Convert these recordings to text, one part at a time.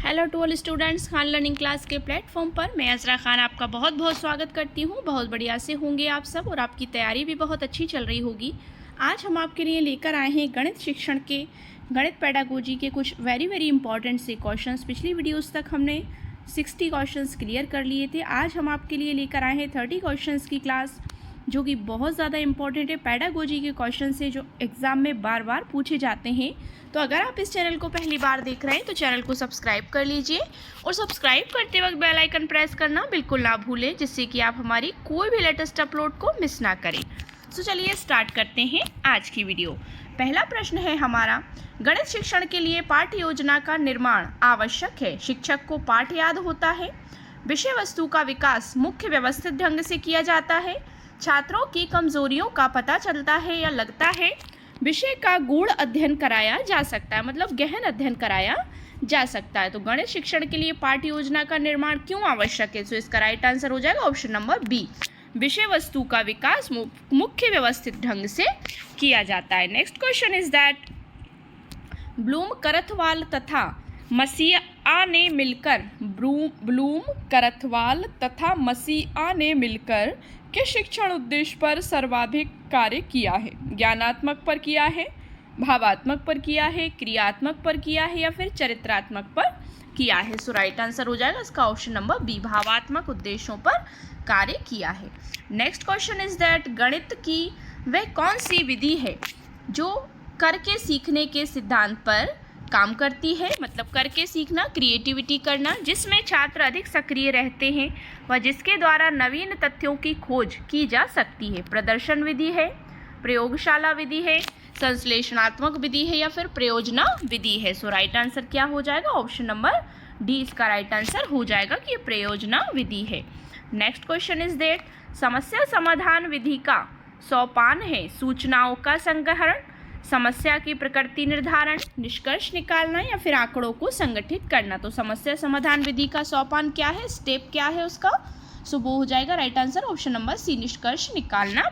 Hello to all students, Khan learning class के platform पर मैं अज़रा खान आपका बहुत बहुत स्वागत करती हूँ। बहुत बढ़िया से होंगे आप सब और आपकी तैयारी भी बहुत अच्छी चल रही होगी। आज हम आपके लिए लेकर आए हैं गणित शिक्षण के गणित पेडागोजी के कुछ वेरी इंपॉर्टेंट से क्वेश्चंस। पिछली वीडियोस तक हमने 60 क्वेश्चंस क्लियर कर लिए थे। आज हम आपके लिए लेकर आए हैं 30 क्वेश्चंस की क्लास, जो कि बहुत ज़्यादा इंपॉर्टेंट है। पेडागोजी के क्वेश्चन से जो एग्ज़ाम में बार बार पूछे जाते हैं। तो अगर आप इस चैनल को पहली बार देख रहे हैं तो चैनल को सब्सक्राइब कर लीजिए और सब्सक्राइब करते वक्त बेल आइकन प्रेस करना बिल्कुल ना भूलें, जिससे कि आप हमारी कोई भी लेटेस्ट अपलोड को मिस ना करें। तो चलिए स्टार्ट करते हैं आज की वीडियो। पहला प्रश्न है हमारा, गणित शिक्षण के लिए पाठ्य योजना का निर्माण आवश्यक है। शिक्षक को पाठ याद होता है। विषय वस्तु का विकास मुख्य व्यवस्थित ढंग से किया जाता है। छात्रों की कमजोरियों का पता चलता है या लगता है। विषय का गूढ़ अध्ययन कराया जा सकता है, मतलब गहन अध्ययन कराया जा सकता है। तो गणित शिक्षण के लिए पाठ्य योजना का निर्माण क्यों आवश्यक है? तो इसका राइट आंसर हो जाएगा ऑप्शन नंबर बी, विषय वस्तु का विकास मुख्य व्यवस्थित ढंग से किया जाता है। Next question is that Bloom Krathwohl तथा मसीहा ने मिलकर मसीहा ने मिलकर किस शिक्षण उद्देश्य पर सर्वाधिक कार्य किया है? ज्ञानात्मक पर किया है, भावात्मक पर किया है, क्रियात्मक पर किया है या फिर चरित्रात्मक पर किया है? सो राइट आंसर हो जाएगा इसका ऑप्शन नंबर बी, भावात्मक उद्देश्यों पर कार्य किया है। नेक्स्ट क्वेश्चन इज दैट गणित की वह कौन सी विधि है जो करके सीखने के सिद्धांत पर काम करती है? मतलब करके सीखना, क्रिएटिविटी करना, जिसमें छात्र अधिक सक्रिय रहते हैं व जिसके द्वारा नवीन तथ्यों की खोज की जा सकती है। प्रदर्शन विधि है, प्रयोगशाला विधि है, संश्लेषणात्मक विधि है या फिर प्रयोजना विधि है? सो राइट आंसर क्या हो जाएगा? ऑप्शन नंबर डी इसका राइट आंसर हो जाएगा कि ये प्रयोजना विधि है। नेक्स्ट क्वेश्चन इज दैट समस्या समाधान विधि का सोपान है सूचनाओं का संग्रहण, समस्या की प्रकृति निर्धारण, निष्कर्ष निकालना या फिर आंकड़ों को संगठित करना। तो समस्या समाधान विधि का सोपान क्या है, स्टेप क्या है उसका? सो वो हो जाएगा right answer option number C, निष्कर्ष निकालना।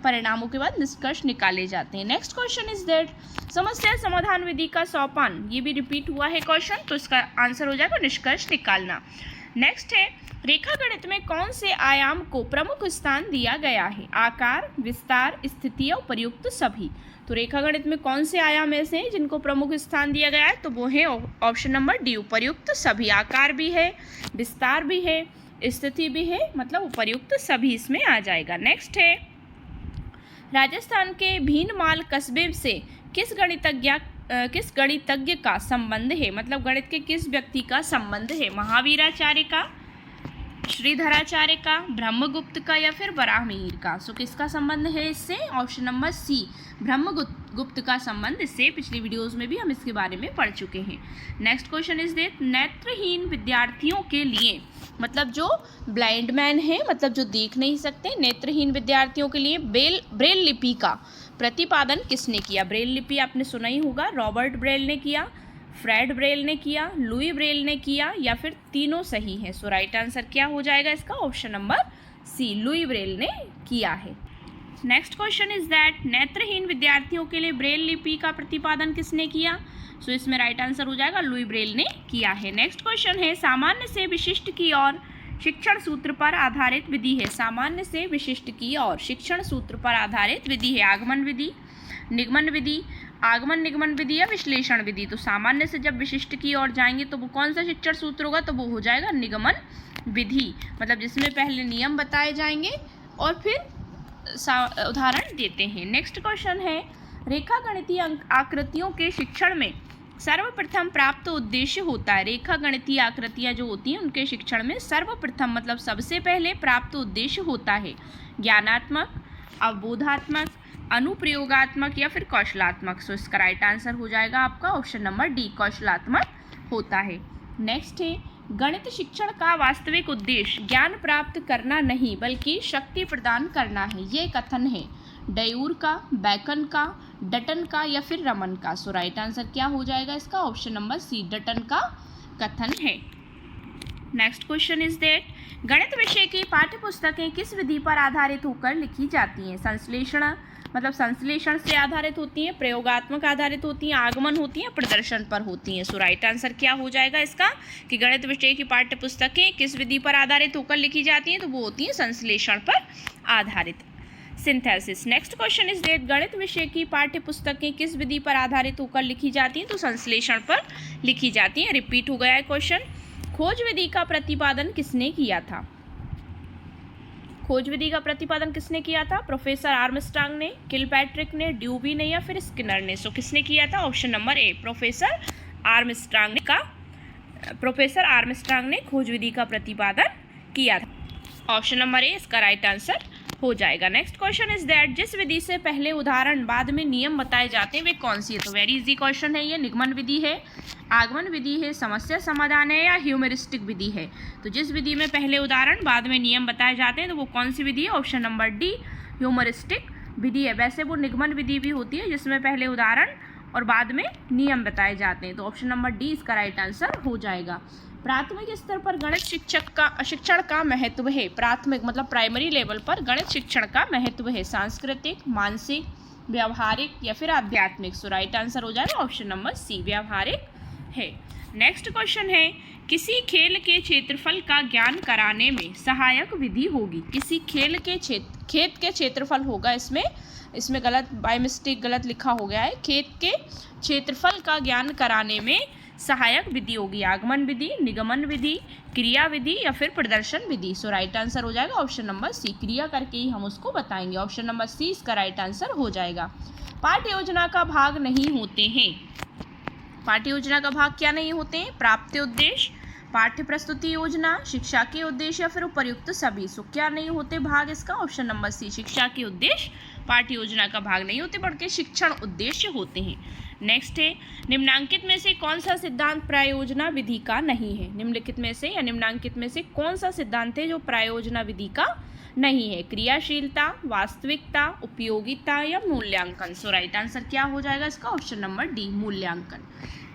परिणामों के बाद निष्कर्ष निकाले जाते हैं। नेक्स्ट क्वेश्चन इज दैट समस्या समाधान विधि का सोपान, ये भी रिपीट हुआ है क्वेश्चन, तो इसका आंसर हो जाएगा निष्कर्ष निकालना। नेक्स्ट है रेखा गणित में कौन से आयाम को प्रमुख स्थान दिया गया है? आकार, विस्तार, स्थिति और प्रयुक्त सभी। तो रेखा गणित में कौन से आयाम ऐसे हैं जिनको प्रमुख स्थान दिया गया है? तो वो है ऑप्शन नंबर डी, उपर्युक्त सभी। आकार भी है, विस्तार भी है, स्थिति भी है, मतलब उपर्युक्त सभी इसमें आ जाएगा। नेक्स्ट है राजस्थान के भीनमाल कस्बे से किस गणितज्ञ का संबंध है? मतलब गणित के किस व्यक्ति का संबंध है? महावीराचार्य का, श्रीधराचार्य का, ब्रह्मगुप्त का या फिर वराहमिहिर का? सो किसका संबंध है इससे? ऑप्शन नंबर सी, ब्रह्मगुप्त का संबंध इससे। पिछली वीडियोस में भी हम इसके बारे में पढ़ चुके हैं। नेक्स्ट क्वेश्चन इज दैट नेत्रहीन विद्यार्थियों के लिए, मतलब जो ब्लाइंड मैन है, मतलब जो देख नहीं सकते, नेत्रहीन विद्यार्थियों के लिए ब्रेल लिपि का प्रतिपादन किसने किया? ब्रेल लिपि आपने सुना ही होगा, रॉबर्ट ब्रेल ने किया, फ्रेड ब्रेल ने किया, लुई ब्रेल ने किया या फिर तीनों सही है? सो राइट आंसर क्या हो जाएगा इसका? Option number C, Louis Braille ने किया है। नेक्स्ट क्वेश्चन इज दैट नेत्रहीन विद्यार्थियों के लिए ब्रेल लिपि का प्रतिपादन किसने किया? सो इसमें राइट आंसर हो जाएगा लुई ब्रेल ने किया है। नेक्स्ट क्वेश्चन है सामान्य से विशिष्ट की ओर शिक्षण सूत्र पर आधारित विधि है। सामान्य से विशिष्ट की ओर शिक्षण सूत्र पर आधारित विधि है आगमन विधि, निगमन विधि, आगमन निगमन विधि या विश्लेषण विधि। तो सामान्य से जब विशिष्ट की ओर जाएंगे तो वो कौन सा शिक्षण सूत्र होगा? तो वो हो जाएगा निगमन विधि, मतलब जिसमें पहले नियम बताए जाएंगे और फिर उदाहरण देते हैं। नेक्स्ट क्वेश्चन है रेखा गणितीय आकृतियों के शिक्षण में सर्वप्रथम प्राप्त उद्देश्य होता है। रेखा गणितीय आकृतियाँ जो होती हैं उनके शिक्षण में सर्वप्रथम, मतलब सबसे पहले प्राप्त उद्देश्य होता है ज्ञानात्मक, अवबोधात्मक, अनुप्रयोगात्मक या फिर कौशलात्मक। सो इसका राइट आंसर हो जाएगा आपका ऑप्शन नंबर डी, कौशलात्मक होता है। नेक्स्ट है गणित शिक्षण का वास्तविक उद्देश्य ज्ञान प्राप्त करना नहीं बल्कि शक्ति प्रदान करना है। ये कथन है डयूर का, बैकन का, डटन का या फिर रमन का? सो राइट आंसर क्या हो जाएगा इसका? ऑप्शन नंबर सी, डटन का कथन है। नेक्स्ट क्वेश्चन इज दैट गणित विषय की पाठ्य पुस्तकें किस विधि पर आधारित होकर लिखी जाती हैं? संश्लेषण, मतलब संश्लेषण से आधारित होती हैं, प्रयोगात्मक आधारित होती हैं, आगमन होती हैं, प्रदर्शन पर होती हैं। सो राइट आंसर क्या हो जाएगा इसका कि गणित विषय की पाठ्य पुस्तकें किस विधि पर आधारित होकर लिखी जाती हैं, तो वो होती हैं संश्लेषण पर आधारित। Synthesis. Next question is that गणित विषय की पाठ्य पुस्तकें किस विधि पर आधारित होकर लिखी जाती हैं, तो संश्लेषण पर लिखी जाती हैं। रिपीट हो गया है क्वेश्चन। खोज विधि का प्रतिपादन किसने किया था? खोज विधि का प्रतिपादन किसने किया था? प्रोफेसर आर्मस्ट्रांग ने, किलपैट्रिक ने, ड्यूबी ने या फिर स्किनर ने? सो किसने किया था? Option number A, professor Armstrong ने खोज विधि का प्रतिपादन किया था। ऑप्शन नंबर ए इसका राइट आंसर हो जाएगा। नेक्स्ट क्वेश्चन इज दैट जिस विधि से पहले उदाहरण बाद में नियम बताए जाते हैं वे कौन सी है? तो वेरी इजी क्वेश्चन है ये। निगमन विधि है, आगमन विधि है, समस्या समाधान है या ह्यूमरिस्टिक विधि है? तो जिस विधि में पहले उदाहरण बाद में नियम बताए जाते हैं तो वो कौन सी विधि है? ऑप्शन नंबर डी, ह्यूमरिस्टिक विधि है। वैसे वो निगमन विधि भी होती है जिसमें पहले उदाहरण और बाद में नियम बताए जाते हैं। तो ऑप्शन नंबर डी इसका राइट आंसर हो जाएगा। प्राथमिक स्तर पर गणित शिक्षण का महत्व है। प्राथमिक मतलब प्राइमरी लेवल पर गणित शिक्षण का महत्व है। सांस्कृतिक, मानसिक, व्यावहारिक या फिर आध्यात्मिक? सो राइट आंसर हो जाएगा ऑप्शन नंबर सी, व्यावहारिक है। नेक्स्ट क्वेश्चन है किसी खेल के क्षेत्रफल का ज्ञान कराने में सहायक विधि होगी? किसी खेल के खेत के क्षेत्रफल होगा इसमें गलत बाय मिस्टेक गलत लिखा हो गया है। खेत के क्षेत्रफल का ज्ञान कराने में सहायक विधि होगी आगमन विधि, निगमन विधि, क्रिया विधि या फिर प्रदर्शन विधि? सो राइट आंसर हो जाएगा ऑप्शन नंबर सी, क्रिया करके ही हम उसको बताएंगे। ऑप्शन नंबर सी इसका राइट आंसर हो जाएगा। पाठ्य योजना का भाग नहीं होते हैं। पाठ्य योजना का भाग क्या नहीं होते हैं? प्राप्ति उद्देश्य, पाठ्य प्रस्तुति योजना, शिक्षा के उद्देश्य या फिर उपर्युक्त सभी? सो क्या नहीं होते भाग इसका? ऑप्शन नंबर सी, शिक्षा के उद्देश्य पाठ्य योजना का भाग नहीं होते बल्कि शिक्षण उद्देश्य होते हैं। नेक्स्ट है निम्नांकित में से कौन सा सिद्धांत प्रायोजना विधि का नहीं है? निम्नलिखित में से या निम्नांकित में से कौन सा सिद्धांत है जो प्रायोजना विधि का नहीं है? क्रियाशीलता, वास्तविकता, उपयोगिता या मूल्यांकन? सो राइट आंसर क्या हो जाएगा इसका? ऑप्शन नंबर डी, मूल्यांकन।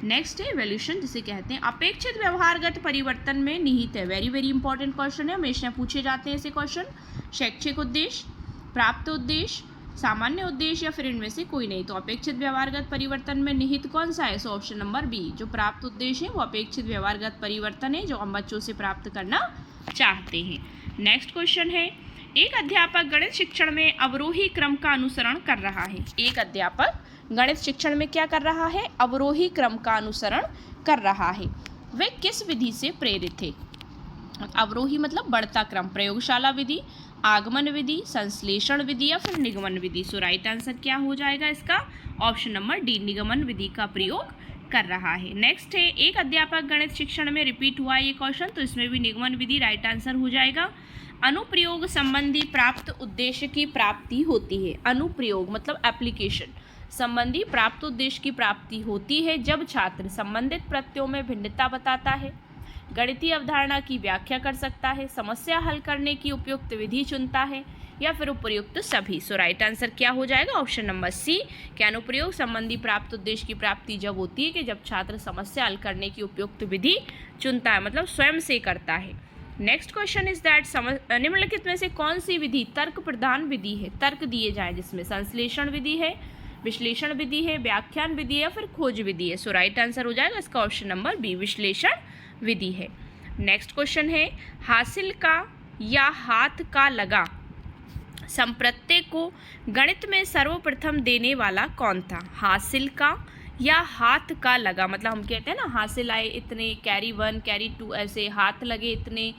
नेक्स्ट है इवोल्यूशन जिसे कहते हैं अपेक्षित व्यवहारगत परिवर्तन में निहित है। वेरी वेरी इंपॉर्टेंट क्वेश्चन है, हमेशा पूछे जाते हैं ऐसे क्वेश्चन। शैक्षिक उद्देश्य, प्राप्त उद्देश्य, सामान्य उद्देश्य या फिर इनमें से कोई नहीं? तो अपेक्षित व्यवहारगत परिवर्तन में निहित कौन सा है? सो ऑप्शन नंबर बी, जो प्राप्त उद्देश्य है वो अपेक्षित व्यवहारगत परिवर्तन है जो हम बच्चों से प्राप्त करना चाहते हैं। नेक्स्ट क्वेश्चन है एक अध्यापक गणित शिक्षण में अवरोही क्रम का अनुसरण कर रहा है। एक अध्यापक गणित शिक्षण में क्या कर रहा है? अवरोही क्रम का अनुसरण कर रहा है। वे किस विधि से प्रेरित थे? अवरोही मतलब बढ़ता क्रम, प्रयोगशाला विधि, आगमन विधि, संश्लेषण विधि या फिर निगमन विधि? सो राइट आंसर क्या हो जाएगा इसका? ऑप्शन नंबर डी, निगमन विधि का प्रयोग कर रहा है। नेक्स्ट है एक अध्यापक गणित शिक्षण में रिपीट हुआ ये क्वेश्चन, तो इसमें भी निगमन विधि राइट आंसर हो जाएगा। अनुप्रयोग संबंधी प्राप्त उद्देश्य की प्राप्ति होती है। अनुप्रयोग मतलब एप्लीकेशन संबंधी प्राप्त उद्देश्य की प्राप्ति होती है जब छात्र संबंधित प्रत्ययों में भिन्नता बताता है, गणितीय अवधारणा की व्याख्या कर सकता है, समस्या हल करने की उपयुक्त विधि चुनता है या फिर उपयुक्त सभी? सो राइट आंसर क्या हो जाएगा? ऑप्शन नंबर सी, कि अनुप्रयोग संबंधी प्राप्त उद्देश्य की प्राप्ति जब होती है कि जब छात्र समस्या हल करने की उपयुक्त विधि चुनता है, मतलब स्वयं से करता है। नेक्स्ट क्वेश्चन इज दैट निम्नलिखित में से कौन सी विधि तर्क प्रधान विधि है? तर्क दिए जाए जिसमें संश्लेषण विधि है, विश्लेषण विधि है, व्याख्यान विधि है या फिर खोज विधि है? सो राइट आंसर हो जाएगा इसका ऑप्शन नंबर बी, विश्लेषण विधि है। नेक्स्ट क्वेश्चन है हासिल का या हाथ का लगा संप्रत्यय को गणित में सर्वप्रथम देने वाला कौन था? हासिल का या हाथ का लगा मतलब हम कहते हैं ना हासिल आए इतने, कैरी 1 कैरी 2 ऐसे हाथ लगे इतने,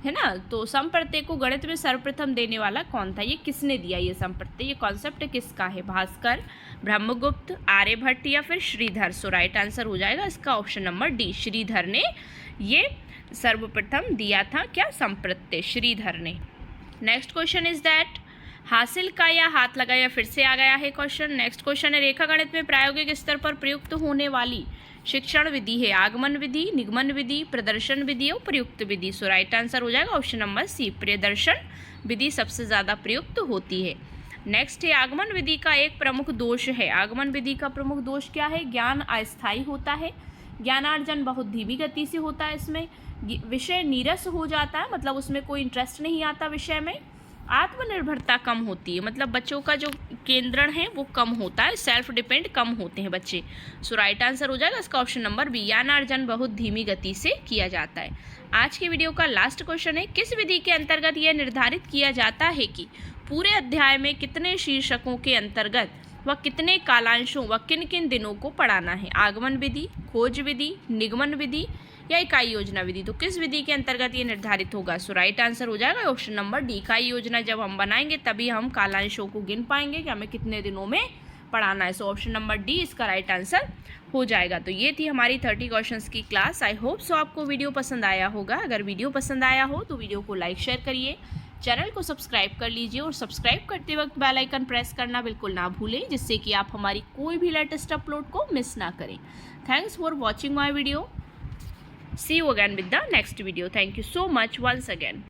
है ना? तो संप्रत्यय को गणित में सर्वप्रथम देने वाला कौन था? ये किसने दिया ये संप्रत्यय? ये कॉन्सेप्ट किसका है? भास्कर, ब्रह्मगुप्त, आर्यभट्ट या फिर श्रीधर? सो राइट आंसर हो जाएगा इसका ऑप्शन नंबर डी, श्रीधर ने ये सर्वप्रथम दिया था। क्या संप्रत्यय? श्रीधर ने। नेक्स्ट क्वेश्चन इज दैट हासिल का या हाथ लगा, या फिर से आ गया है क्वेश्चन। नेक्स्ट क्वेश्चन है रेखा गणित में प्रायोगिक स्तर पर प्रयुक्त होने वाली शिक्षण विधि है आगमन विधि, निगमन विधि, प्रदर्शन विधि और प्रयुक्त विधि? सो राइट आंसर हो जाएगा ऑप्शन नंबर सी, प्रदर्शन विधि सबसे ज़्यादा प्रयुक्त होती है। नेक्स्ट है आगमन विधि का एक प्रमुख दोष है। आगमन विधि का प्रमुख दोष क्या है? ज्ञान अस्थायी होता है, ज्ञानार्जन बहुत धीमी गति से होता है, इसमें विषय नीरस हो जाता है मतलब उसमें कोई इंटरेस्ट नहीं आता विषय में, आत्मनिर्भरता कम होती है, मतलब बच्चों का जो केंद्रण है वो कम होता है, सेल्फ डिपेंड कम होते हैं बच्चे। सो राइट आंसर हो जाएगा इसका ऑप्शन नंबर बी, ज्ञानार्जन बहुत धीमी गति से किया जाता है। आज की वीडियो का लास्ट क्वेश्चन है, किस विधि के अंतर्गत यह निर्धारित किया जाता है कि पूरे अध्याय में कितने शीर्षकों के अंतर्गत व कितने कालांशों व किन किन दिनों को पढ़ाना है? आगमन विधि, खोज विधि, निगमन विधि या इकाई योजना विधि? तो किस विधि के अंतर्गत ये निर्धारित होगा? सो राइट आंसर हो जाएगा ऑप्शन नंबर डी, इकाई योजना जब हम बनाएंगे तभी हम कालांशों को गिन पाएंगे कि हमें कितने दिनों में पढ़ाना है। सो ऑप्शन नंबर डी इसका राइट आंसर हो जाएगा। तो ये थी हमारी 30 क्वेश्चंस की क्लास। आई होप सो आपको वीडियो पसंद आया होगा। अगर वीडियो पसंद आया हो तो वीडियो को लाइक शेयर करिए, चैनल को सब्सक्राइब कर लीजिए और सब्सक्राइब करते वक्त बेल आइकन प्रेस करना बिल्कुल ना भूलें, जिससे कि आप हमारी कोई भी लेटेस्ट अपलोड को मिस ना करें। Thanks for watching my video. See you again with the next video. Thank you so much once again.